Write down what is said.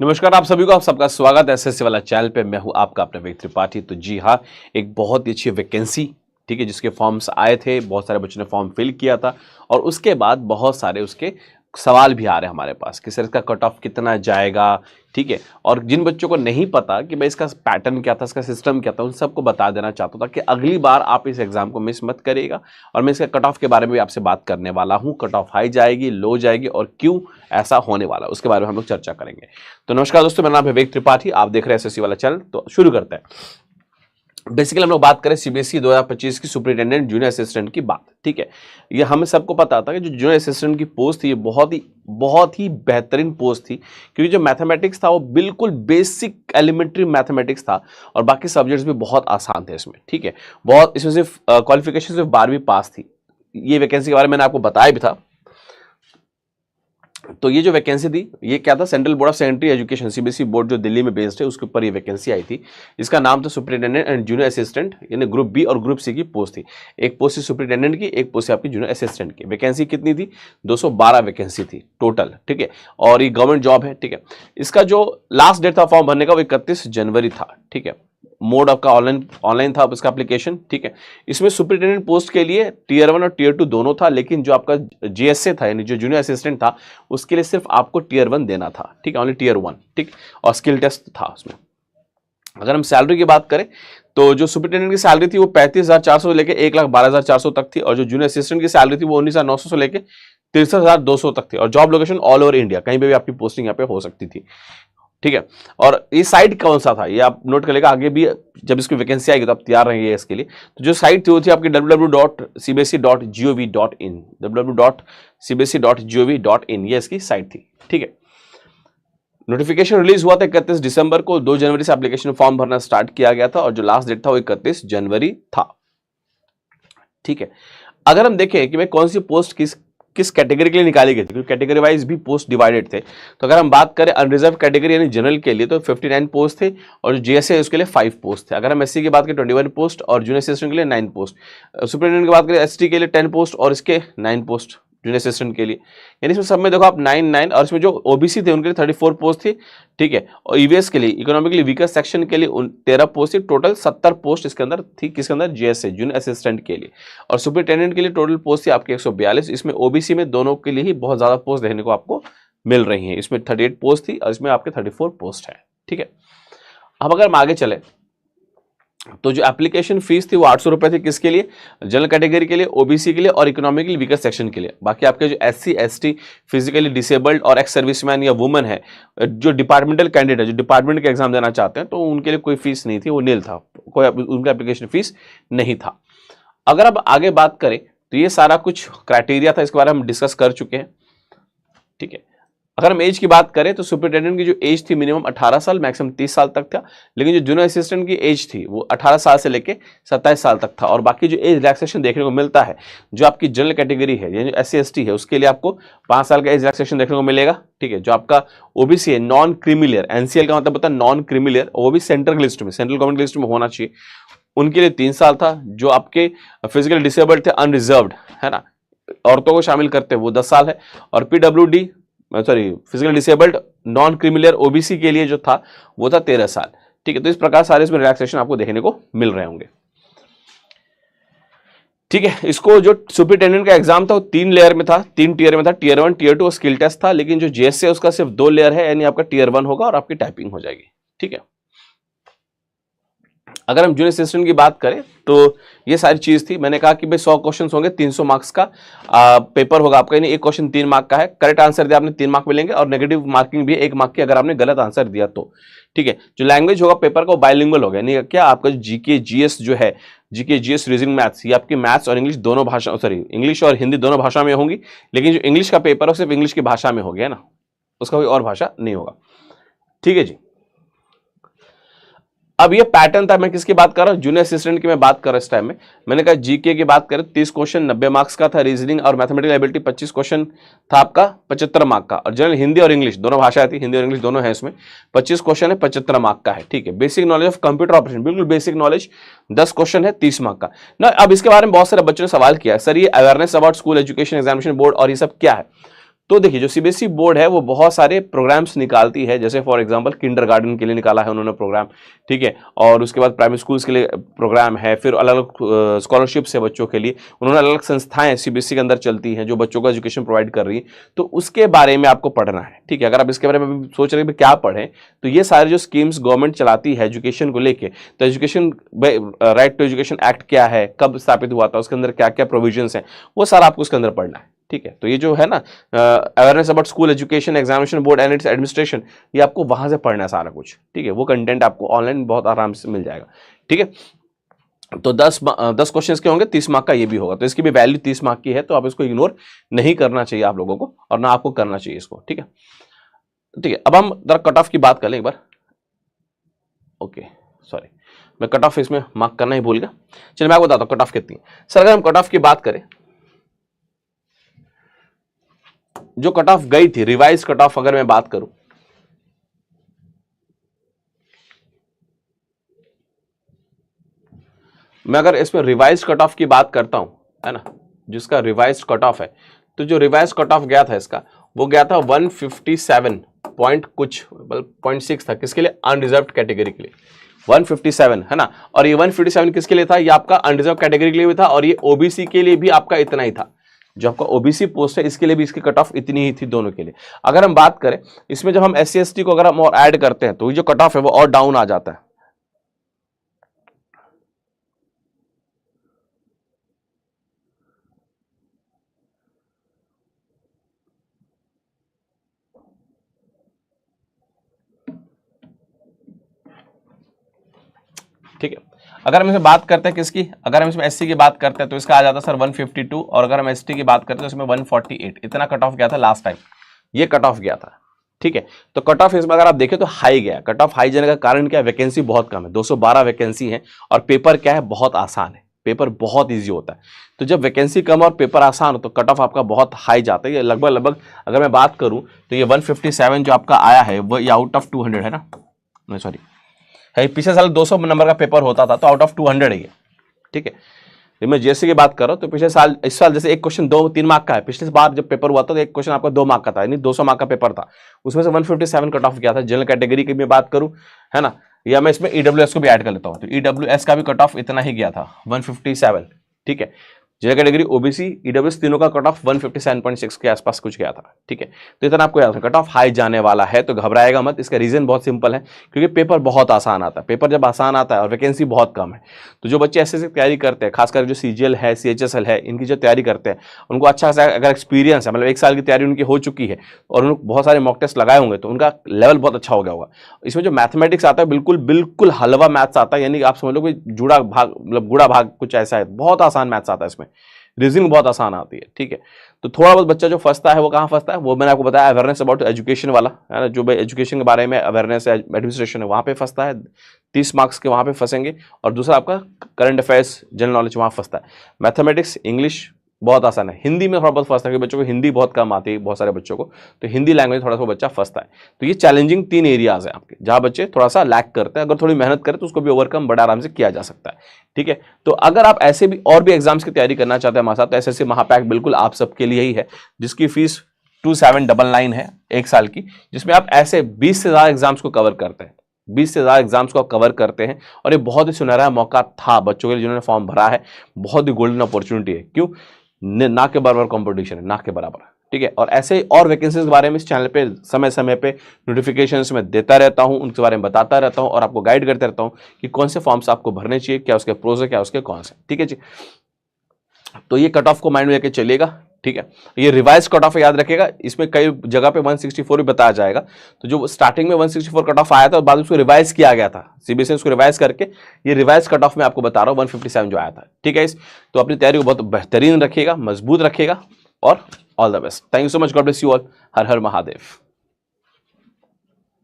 नमस्कार आप सभी को, आप सबका स्वागत है एसएससी वाला चैनल पे। मैं हूं आपका अपना विवेक त्रिपाठी। तो जी हाँ, एक बहुत ही अच्छी वैकेंसी, ठीक है, जिसके फॉर्म्स आए थे, बहुत सारे बच्चों ने फॉर्म फिल किया था और उसके बाद बहुत सारे उसके सवाल भी आ रहे हैं हमारे पास कि सर इसका कट ऑफ कितना जाएगा, ठीक है। और जिन बच्चों को नहीं पता कि भाई इसका पैटर्न क्या था, इसका सिस्टम क्या था, उन सबको बता देना चाहता था कि अगली बार आप इस एग्जाम को मिस मत करिएगा। और मैं इसका कट ऑफ के बारे में भी आपसे बात करने वाला हूं। कट ऑफ हाई जाएगी, लो जाएगी और क्यों ऐसा होने वाला है, उसके बारे में हम लोग चर्चा करेंगे। तो नमस्कार दोस्तों, मेरा नाम है विवेक त्रिपाठी, आप देख रहे हैं एसएससी वाला चैनल। तो शुरू करते हैं। बेसिकली हम लोग बात करें सीबीएसई 2025 की सुपरिटेंडेंट जूनियर असिस्टेंट की बात, ठीक है। ये हमें सबको पता था कि जो जूनियर असिस्टेंट की पोस्ट थी ये बहुत ही बेहतरीन पोस्ट थी, क्योंकि जो मैथमेटिक्स था वो बिल्कुल बेसिक एलिमेंट्री मैथमेटिक्स था और बाकी सब्जेक्ट्स भी बहुत आसान थे इसमें, ठीक है। बहुत इसमें सिर्फ क्वालिफिकेशन सिर्फ 12वीं पास थी। ये वैकेंसी के बारे में मैंने आपको बताया भी था। तो ये जो वैकेंसी थी ये क्या था, central board of secondary education, CBSE board जो दिल्ली में बेस्ड है, उसके ऊपर ये वैकेंसी आई थी। इसका नाम था सुपरिटेंडेंट एंड जूनियर असिस्टेंट, यानी ग्रुप बी और ग्रुप सी की पोस्ट थी। एक पोस्ट थी सुपरिटेंडेंट की, एक पोस्ट थी आपकी जूनियर असिस्टेंट की। वैकेंसी कितनी थी? 212 वैकेंसी थी टोटल, ठीक है। और ये गवर्नमेंट जॉब है, ठीक है। इसका जो लास्ट डेट था फॉर्म भरने का वो 31 जनवरी था, ठीक है। मोड आपका ऑनलाइन था इसका एप्लीकेशन, ठीक है। इसमें सुपरिटेंडेंट पोस्ट के लिए टीयर 1 और टीयर 2 दोनों था, लेकिन जो आपका जीएसए था यानी जो जूनियर असिस्टेंट था उसके लिए सिर्फ आपको टीयर 1 देना था, ठीक है, ओनली टीयर 1, ठीक। और स्किल टेस्ट था उसमें। अगर हम सैलरी की बात करें तो जो सुपरिटेंडेंट की सैलरी थी वो 35,400 से लेकर 1,12,400 तक थी, और जो जूनियर असिस्टेंट की सैलरी थी वो 19,900 से लेकर 63,200 तक थी। और job location all over India, कहीं पे भी आपकी पोस्टिंग यहाँ पे हो सकती थी, ठीक है। और ये साइट कौन सा था ये आप नोट कर लेगा, आगे भी जब इसकी वैकेंसी आएगी तो आप तैयार रहेंगे इसके लिए। तो जो साइट थी वो थी आपकी www.cbse.gov.in, www.cbse.gov.in, ये इसकी साइट थी, ठीक है। नोटिफिकेशन रिलीज हुआ था 31 दिसंबर को। 2 जनवरी से एप्लीकेशन फॉर्म भरना स्टार्ट किया गया था और जो लास्ट डेट था वो 31 जनवरी था, ठीक है। अगर हम देखें कि भाई कौन सी पोस्ट किस कैटेगरी के लिए निकाली गई थी, क्योंकि कैटेगरी वाइज भी पोस्ट डिवाइडेड थे। तो अगर हम बात करें अनरिजर्व कैटेगरी यानी जनरल के लिए तो 59 पोस्ट थे और जो जीएसए है उसके लिए 5 पोस्ट थे। अगर हम एससी की बात करें 21 पोस्ट और जूनियर असिस्टेंट के लिए 9 पोस्ट। सुपरिटेंडेंट की बात करें एसटी के लिए 10 पोस्ट और इसके 9 पोस्ट जूनियर असिस्टेंट के लिए। यानी इसमें सब में देखो आप 9 और इसमें जो ओबीसी थे उनके लिए 34 पोस्ट थी, ठीक है। और ईवीएस के लिए, इकोनॉमिकली वीकर सेक्शन के लिए 13 पोस्ट थी। टोटल 70 पोस्ट इसके अंदर थी, किसके अंदर? जीएसए जूनियर असिस्टेंट के लिए। और सुपरिटेंडेंट के लिए टोटल पोस्ट थी आपकी 142। इसमें ओबीसी में दोनों के लिए ही बहुत ज्यादा पोस्ट देखने को आपको मिल रही है। इसमें 38 पोस्ट थी और इसमें आपके 34 पोस्ट है, ठीक है। अब अगर हम आगे चले तो जो एप्लीकेशन फीस थी वो 800 रुपए थी, किसके लिए? जनरल कैटेगरी के लिए, ओबीसी के लिए और इकोनॉमिकली वीकर सेक्शन के लिए। बाकी आपके जो एससी एसटी, फिजिकली डिसेबल्ड और एक्स सर्विसमैन या वुमेन है, जो डिपार्टमेंटल कैंडिडेट है, जो डिपार्टमेंट के एग्जाम देना चाहते हैं, तो उनके लिए कोई फीस नहीं थी, वो नील था, कोई उनका एप्लीकेशन फीस नहीं था। अगर अब आगे बात करें तो ये सारा कुछ क्राइटेरिया था, इसके बारे में हम डिस्कस कर चुके हैं, ठीक है। अगर हम एज की बात करें तो सुपरिटेंडेंट की जो एज थी मिनिमम 18 साल, मैक्सिमम 30 साल तक था। लेकिन जो जूनियर असिस्टेंट की एज थी वो 18 साल से लेके 27 साल तक था। और बाकी जो एज रिलैक्सेशन देखने को मिलता है, जो आपकी जनरल कैटेगरी है यानी एससी एसटी है, उसके लिए आपको 5 साल का एज रिलैक्सेशन देखने को मिलेगा, ठीक है। जो आपका ओबीसी है, नॉन क्रीमिलियर, एनसीएल का मतलब होता है नॉन क्रीमिलियर, वो भी सेंट्रल लिस्ट में, सेंट्रल गवर्नमेंट लिस्ट में होना चाहिए, उनके लिए 3 साल था। जो आपके फिजिकली डिसेबल्ड थे, अनरिजर्व्ड है ना, औरतों को शामिल करते हैं, वो 10 साल है। और PWD physical disabled non creamy layer OBC के लिए जो था वो था 13 साल, ठीक है। तो इस प्रकार सारे इसमें रिलैक्सेशन आपको देखने को मिल रहे होंगे, ठीक है। इसको जो सुपरिटेंडेंट का एग्जाम था वो 3 लेयर में था, 3 टीयर में था, टीयर 1, टीयर 2 और स्किल टेस्ट था। लेकिन जो जीएसए है उसका सिर्फ 2 लेयर है, यानी आपका टीयर 1 होगा और आपकी टाइपिंग हो जाएगी, ठीक है। अगर हम जूनियर असिस्टेंट की बात करें तो ये सारी चीज थी। मैंने कहा कि भाई 100 क्वेश्चन होंगे, 300 मार्क्स का पेपर होगा आपका, यानी एक क्वेश्चन 3 मार्क का है। करेक्ट आंसर दिया आपने 3 मार्क मिलेंगे और नेगेटिव मार्किंग भी 1 मार्क की अगर आपने गलत आंसर दिया तो, ठीक है। जो लैंग्वेज होगा पेपर का वो बाइलिंगुअल होगा, यानी क्या आपका जीके जीएस जो है, जीके जीएस रीजनिंग मैथ्स, ये आपकी मैथ्स और इंग्लिश दोनों भाषा, सॉरी इंग्लिश और हिंदी दोनों भाषा में होंगी। लेकिन जो इंग्लिश का पेपर है सिर्फ इंग्लिश की भाषा में हो गया ना, उसका कोई और भाषा नहीं होगा, ठीक है जी। अब ये पैटर्न था, मैं किसकी बात कर रहा हूं? जूनियर असिस्टेंट की मैं बात कर रहा हूं इस टाइम में। मैंने कहा जीके की बात करें 30 क्वेश्चन 90 मार्क्स का था, रीजनिंग और मैथमेटिकल एबिलिटी 25 क्वेश्चन था आपका 75 मार्क का। और जनरल हिंदी और इंग्लिश दोनों भाषा थी, हिंदी और इंग्लिश दोनों है इसमें, 25 क्वेश्चन है, 75 मार्क का है, ठीक है। Basic knowledge of computer operation, बिल्कुल बेसिक नॉलेज 10 क्वेश्चन है, 30 मार्क का ना। अब इसके बारे में बहुत सारे बच्चों ने सवाल किया, सर ये awareness about school education examination board और ये सब क्या है? तो देखिए जो सीबीएसई बोर्ड है वो बहुत सारे प्रोग्राम्स निकालती है, जैसे फॉर एग्जांपल किंडरगार्टन के लिए निकाला है उन्होंने प्रोग्राम, ठीक है, और उसके बाद प्राइमरी स्कूल्स के लिए प्रोग्राम है, फिर अलग अलग स्कॉलरशिप्स है बच्चों के लिए, उन्होंने अलग अलग संस्थाएं सीबीएसई के अंदर चलती हैं जो बच्चों को एजुकेशन प्रोवाइड कर रही है, तो उसके बारे में आपको पढ़ना है, ठीक है। अगर आप इसके बारे में सोच रहे हैं क्या पढ़ें, तो ये सारे जो स्कीम्स गवर्नमेंट चलाती है एजुकेशन को लेके, तो education right to education act क्या है, कब स्थापित हुआ था, उसके अंदर क्या क्या प्रोविजंस हैं, वो सारा आपको उसके अंदर पढ़ना है, ठीक है। तो ये जो है ना awareness about school education examination board and it's administration, ये आपको वहां से पढ़ना है सारा कुछ, ठीक है। वो कंटेंट आपको ऑनलाइन बहुत आराम से मिल जाएगा, ठीक है। तो 10 क्वेश्चंस के होंगे, 30 मार्क का ये भी होगा, तो इसकी भी वैल्यू 30 मार्क की है, तो आप इसको इग्नोर नहीं करना चाहिए आप लोगों को, और ना आपको करना चाहिए इसको, ठीक है। ठीक है, अब हम जरा कट ऑफ की बात कर लें एक बार। ओके सॉरी, मैं कट ऑफ इसमें मार्क करना ही भूल गया। चलिए मैं आपको बताता हूं कट ऑफ कितनी है। सर अगर हम कट ऑफ की बात करें, जो कट ऑफ गई थी रिवाइज कट ऑफ, अगर मैं बात करूं, मैं अगर इसमें रिवाइज कट ऑफ की बात करता हूं, है ना, जिसका रिवाइज कट ऑफ है, तो जो रिवाइज कट ऑफ गया था इसका, वो गया था 157 पॉइंट कुछ, 0.6 था, किसके लिए, अनरिजर्व कैटेगरी के लिए 157, है ना। और ये 157 किसके लिए था, ये आपका अनरिजर्व कैटेगरी के लिए भी था, और ये ओबीसी के लिए भी आपका इतना ही था। जो आपका ओबीसी पोस्ट है इसके लिए भी इसकी कट ऑफ इतनी ही थी, दोनों के लिए। अगर हम बात करें इसमें, जब हम एससी एसटी को अगर हम और ऐड करते हैं, तो ये जो कट ऑफ है वो और डाउन आ जाता है। ठीक है, अगर हम इसमें बात करते हैं किसकी, अगर हम इसमें एससी की बात करते हैं तो इसका आ जाता है सर 152, और अगर हम एसटी की बात करते हैं तो इसमें 148, इतना कट ऑफ गया था लास्ट टाइम, ये कट ऑफ गया था, ठीक है। तो कट ऑफ इसमें अगर आप देखें तो हाई गया। कट ऑफ हाई जाने का कारण क्या है, वैकेंसी बहुत कम है, 212 वैकेंसी है, और पेपर क्या है, बहुत आसान है, पेपर बहुत ईजी होता है। तो जब वैकेंसी कम और पेपर आसान हो तो कट ऑफ आपका बहुत हाई जाता है। ये लगभग अगर मैं बात करूं तो ये 157 जो आपका आया है वो आउट ऑफ 200 है ना, नहीं सॉरी है, पिछले साल 200 नंबर का पेपर होता था, तो आउट ऑफ 200 है ये, ठीक है। मैं जेएससी की बात कर रहा हूं, तो पिछले साल, इस साल जैसे एक क्वेश्चन 2-3 मार्क का है, पिछले बार जब पेपर हुआ था तो एक क्वेश्चन आपका 2 मार्क का था, यानी 200 मार्क का पेपर था, उसमें से 157 कट ऑफ किया था। जनरल कैटेगरी की मैं बात करूं, है ना, या मैं इसमें ईडब्ल्यूएस को भी ऐड कर लेता हूं, तो ईडब्ल्यूएस का भी कट ऑफ इतना ही गया था, 157, ठीक है। जनरल कैटेगरी ओबीसी ईडब्ल्यूएस तीनों का कट ऑफ 157.6 के आसपास कुछ गया था, ठीक है। तो इतना आपको याद है, कट ऑफ हाई जाने वाला है, तो घबराएगा मत। इसका रीजन बहुत सिंपल है, क्योंकि पेपर बहुत आसान आता है। पेपर जब आसान आता है और वैकेंसी बहुत कम है, तो जो बच्चे ऐसे तैयारी करते हैं, खासकर जो सीजीएल है, सीएचएसएल है, इनकी जो तैयारी करते हैं, उनको अच्छा खासा अगर एक्सपीरियंस है, मतलब 1 साल की तैयारी उनकी हो चुकी है, और उन्होंने बहुत सारे मॉक टेस्ट लगाए होंगे, तो उनका लेवल बहुत अच्छा हो गया होगा। इसमें जो मैथमेटिक्स आता है, बिल्कुल हलवा मैथ्स आता है, यानी आप समझ लो कि जुड़ा भाग, मतलब गुड़ा भाग कुछ ऐसा है, बहुत आसान मैथ्स आता है इसमें, रीजनिंग बहुत आसान आती है, ठीक है। तो थोड़ा बहुत बच्चा जो फंसता है वो कहाँ फंसता है, वो मैंने आपको बताया, अवेयरनेस अबाउट एजुकेशन वाला, है ना, जो एजुकेशन के बारे में अवेयरनेस है, एडमिनिस्ट्रेशन है, वहाँ पे फंसता है, 30 मार्क्स के वहाँ पे फंसेंगे। और दूसरा आपका करंट अफेयर्स, जनरल नॉलेज, वहाँ फंसता है। मैथमेटिक्स, इंग्लिश बहुत आसान है। हिंदी में थोड़ा बहुत फंसता है, बच्चों को हिंदी बहुत कम आती है, बहुत सारे बच्चों को, तो हिंदी लैंग्वेज थोड़ा सा बच्चा फंसता है। तो ये चैलेंजिंग 3 एरियाज है आपके, जहाँ बच्चे थोड़ा सा लैक करते हैं। अगर थोड़ी मेहनत करें तो उसको भी ओवरकम बड़ा आराम से किया जा सकता है, ठीक है। तो अगर आप ऐसे भी और भी एग्जाम्स की तैयारी करना चाहते हैं हमारे साथ, तो एसएससी महापैक बिल्कुल आप सबके लिए ही है, जिसकी फीस 2799 है 1 साल की, जिसमें आप ऐसे 20 से ज़्यादा एग्जाम्स को कवर करते हैं, 20 से ज़्यादा एग्जाम्स को आप कवर करते हैं। और ये बहुत ही सुनहरा मौका था बच्चों के लिए जिन्होंने फॉर्म भरा है, बहुत ही गोल्डन अपॉर्चुनिटी है। क्यों, ना के बराबर कंपटीशन है, ना के बराबर, ठीक है। और ऐसे और वैकेंसीज के बारे में इस चैनल पे समय समय पे नोटिफिकेशंस में देता रहता हूं, उनके बारे में बताता रहता हूं, और आपको गाइड करते रहता हूं कि कौन से फॉर्म्स आपको भरने चाहिए, क्या उसके प्रोज है, क्या उसके कॉन्स है, ठीक है जी। तो ये कट ऑफ को माइंड में लेके चलिएगा, ठीक है। ये रिवाइज कट ऑफ याद रखिएगा, इसमें कई जगह पे 164 भी बताया जाएगा। तो जो स्टार्टिंग में 164 कट ऑफ आया था, और बाद में उसको रिवाइज किया गया था, सीबीएसई उसको रिवाइज करके ये रिवाइज कट ऑफ में आपको बता रहा हूँ 157 जो आया था, ठीक है। तो अपनी तैयारी को बहुत बेहतरीन रखिएगा, मजबूत रखिएगा, और all the best. Thank you so much, God bless you all. Her her Mahadev.